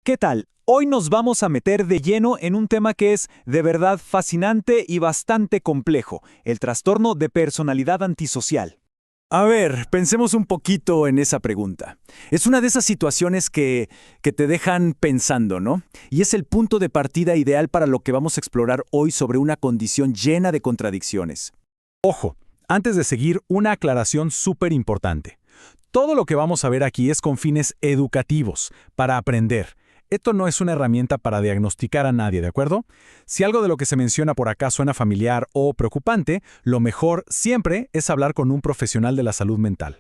¿Qué tal? Hoy nos vamos a meter de lleno en un tema que es de verdad fascinante y bastante complejo, el trastorno de personalidad antisocial. A ver, pensemos un poquito en esa pregunta. Es una de esas situaciones que te dejan pensando, ¿no? Y es el punto de partida ideal para lo que vamos a explorar hoy sobre una condición llena de contradicciones. Ojo, antes de seguir, una aclaración súper importante. Todo lo que vamos a ver aquí es con fines educativos, para aprender. Esto no es una herramienta para diagnosticar a nadie, ¿de acuerdo? Si algo de lo que se menciona por acá suena familiar o preocupante, lo mejor siempre es hablar con un profesional de la salud mental.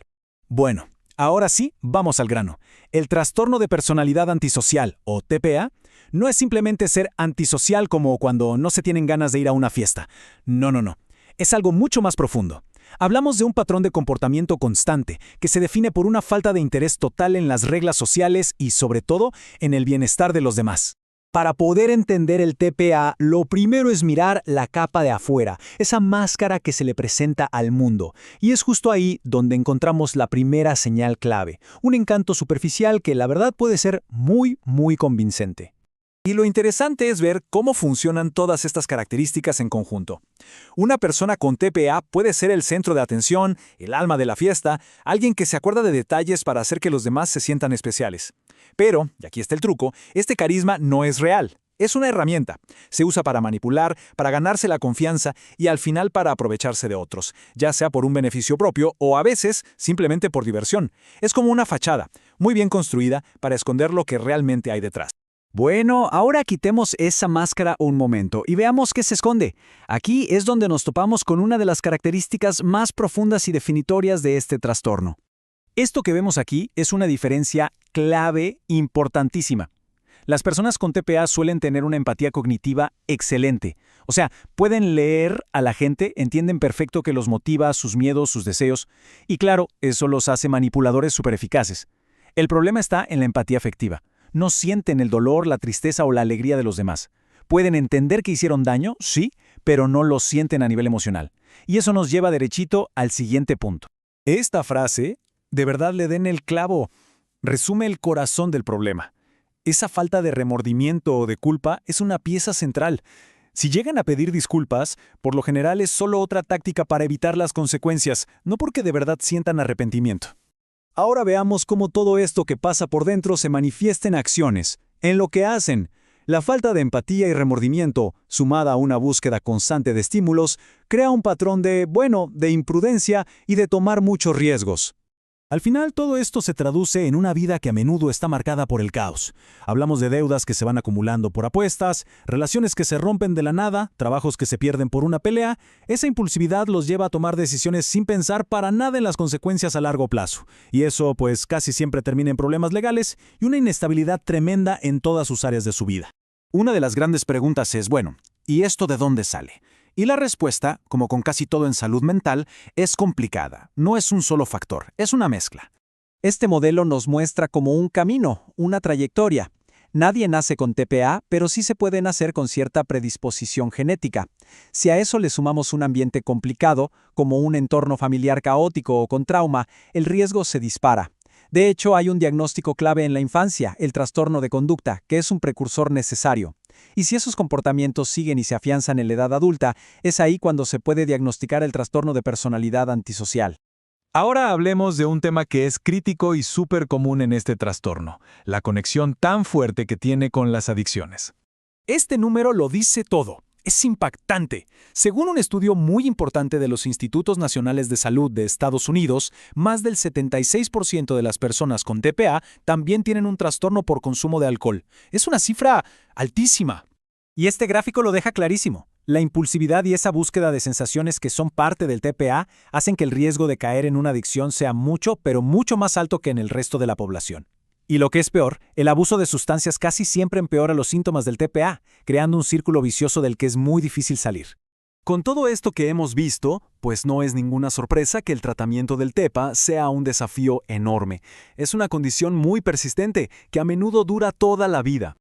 Bueno, ahora sí, vamos al grano. El trastorno de personalidad antisocial, o TPA, no es simplemente ser antisocial como cuando no se tienen ganas de ir a una fiesta. No. Es algo mucho más profundo. Hablamos de un patrón de comportamiento constante que se define por una falta de interés total en las reglas sociales y, sobre todo, en el bienestar de los demás. Para poder entender el TPA, lo primero es mirar la capa de afuera, esa máscara que se le presenta al mundo. Y es justo ahí donde encontramos la primera señal clave, un encanto superficial que la verdad puede ser muy convincente. Y lo interesante es ver cómo funcionan todas estas características en conjunto. Una persona con TPA puede ser el centro de atención, el alma de la fiesta, alguien que se acuerda de detalles para hacer que los demás se sientan especiales. Pero, y aquí está el truco, este carisma no es real. Es una herramienta. Se usa para manipular, para ganarse la confianza y al final para aprovecharse de otros, ya sea por un beneficio propio o a veces simplemente por diversión. Es como una fachada, muy bien construida para esconder lo que realmente hay detrás. Bueno, ahora quitemos esa máscara un momento y veamos qué se esconde. Aquí es donde nos topamos con una de las características más profundas y definitorias de este trastorno. Esto que vemos aquí es una diferencia clave importantísima. Las personas con TPA suelen tener una empatía cognitiva excelente. O sea, pueden leer a la gente, entienden perfecto qué los motiva, sus miedos, sus deseos. Y claro, eso los hace manipuladores supereficaces. El problema está en la empatía afectiva. No sienten el dolor, la tristeza o la alegría de los demás. Pueden entender que hicieron daño, sí, pero no lo sienten a nivel emocional. Y eso nos lleva derechito al siguiente punto. Esta frase, de verdad le den el clavo, resume el corazón del problema. Esa falta de remordimiento o de culpa es una pieza central. Si llegan a pedir disculpas, por lo general es solo otra táctica para evitar las consecuencias, no porque de verdad sientan arrepentimiento. Ahora veamos cómo todo esto que pasa por dentro se manifiesta en acciones, en lo que hacen. La falta de empatía y remordimiento, sumada a una búsqueda constante de estímulos, crea un patrón de imprudencia y de tomar muchos riesgos. Al final, todo esto se traduce en una vida que a menudo está marcada por el caos. Hablamos de deudas que se van acumulando por apuestas, relaciones que se rompen de la nada, trabajos que se pierden por una pelea. Esa impulsividad los lleva a tomar decisiones sin pensar para nada en las consecuencias a largo plazo. Y eso, pues, casi siempre termina en problemas legales y una inestabilidad tremenda en todas sus áreas de su vida. Una de las grandes preguntas es, bueno, ¿y esto de dónde sale? Y la respuesta, como con casi todo en salud mental, es complicada. No es un solo factor, es una mezcla. Este modelo nos muestra como un camino, una trayectoria. Nadie nace con TPA, pero sí se puede nacer con cierta predisposición genética. Si a eso le sumamos un ambiente complicado, como un entorno familiar caótico o con trauma, el riesgo se dispara. De hecho, hay un diagnóstico clave en la infancia, el trastorno de conducta, que es un precursor necesario. Y si esos comportamientos siguen y se afianzan en la edad adulta, es ahí cuando se puede diagnosticar el trastorno de personalidad antisocial. Ahora hablemos de un tema que es crítico y súper común en este trastorno, la conexión tan fuerte que tiene con las adicciones. Este número lo dice todo. Es impactante. Según un estudio muy importante de los Institutos Nacionales de Salud de Estados Unidos, más del 76% de las personas con TPA también tienen un trastorno por consumo de alcohol. Es una cifra altísima. Y este gráfico lo deja clarísimo. La impulsividad y esa búsqueda de sensaciones que son parte del TPA hacen que el riesgo de caer en una adicción sea mucho, pero mucho más alto que en el resto de la población. Y lo que es peor, el abuso de sustancias casi siempre empeora los síntomas del TPA, creando un círculo vicioso del que es muy difícil salir. Con todo esto que hemos visto, pues no es ninguna sorpresa que el tratamiento del TPA sea un desafío enorme. Es una condición muy persistente, que a menudo dura toda la vida.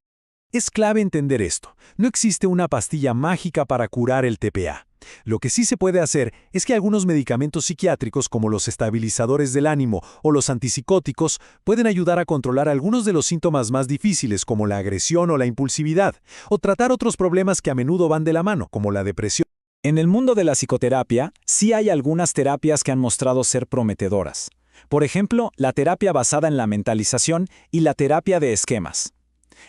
Es clave entender esto. No existe una pastilla mágica para curar el TPA. Lo que sí se puede hacer es que algunos medicamentos psiquiátricos como los estabilizadores del ánimo o los antipsicóticos pueden ayudar a controlar algunos de los síntomas más difíciles como la agresión o la impulsividad, o tratar otros problemas que a menudo van de la mano, como la depresión. En el mundo de la psicoterapia, sí hay algunas terapias que han mostrado ser prometedoras. Por ejemplo, la terapia basada en la mentalización y la terapia de esquemas.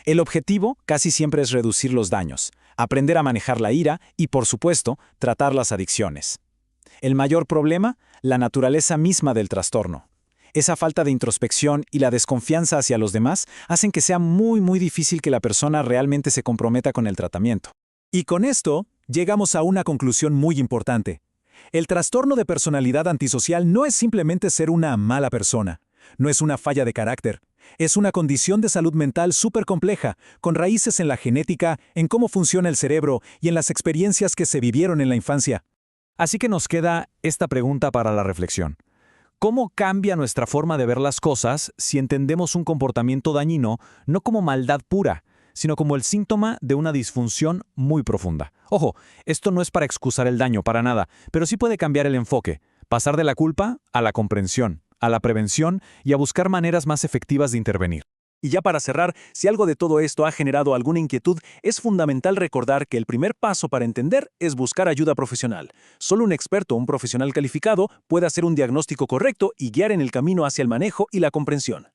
El objetivo casi siempre es reducir los daños, aprender a manejar la ira y, por supuesto, tratar las adicciones. El mayor problema, la naturaleza misma del trastorno. Esa falta de introspección y la desconfianza hacia los demás hacen que sea muy difícil que la persona realmente se comprometa con el tratamiento. Y con esto, llegamos a una conclusión muy importante. El trastorno de personalidad antisocial no es simplemente ser una mala persona, no es una falla de carácter. Es una condición de salud mental súper compleja, con raíces en la genética, en cómo funciona el cerebro y en las experiencias que se vivieron en la infancia. Así que nos queda esta pregunta para la reflexión. ¿Cómo cambia nuestra forma de ver las cosas si entendemos un comportamiento dañino no como maldad pura, sino como el síntoma de una disfunción muy profunda? Ojo, esto no es para excusar el daño, para nada, pero sí puede cambiar el enfoque, pasar de la culpa a la comprensión, a la prevención y a buscar maneras más efectivas de intervenir. Y ya para cerrar, si algo de todo esto ha generado alguna inquietud, es fundamental recordar que el primer paso para entender es buscar ayuda profesional. Solo un experto o un profesional calificado puede hacer un diagnóstico correcto y guiar en el camino hacia el manejo y la comprensión.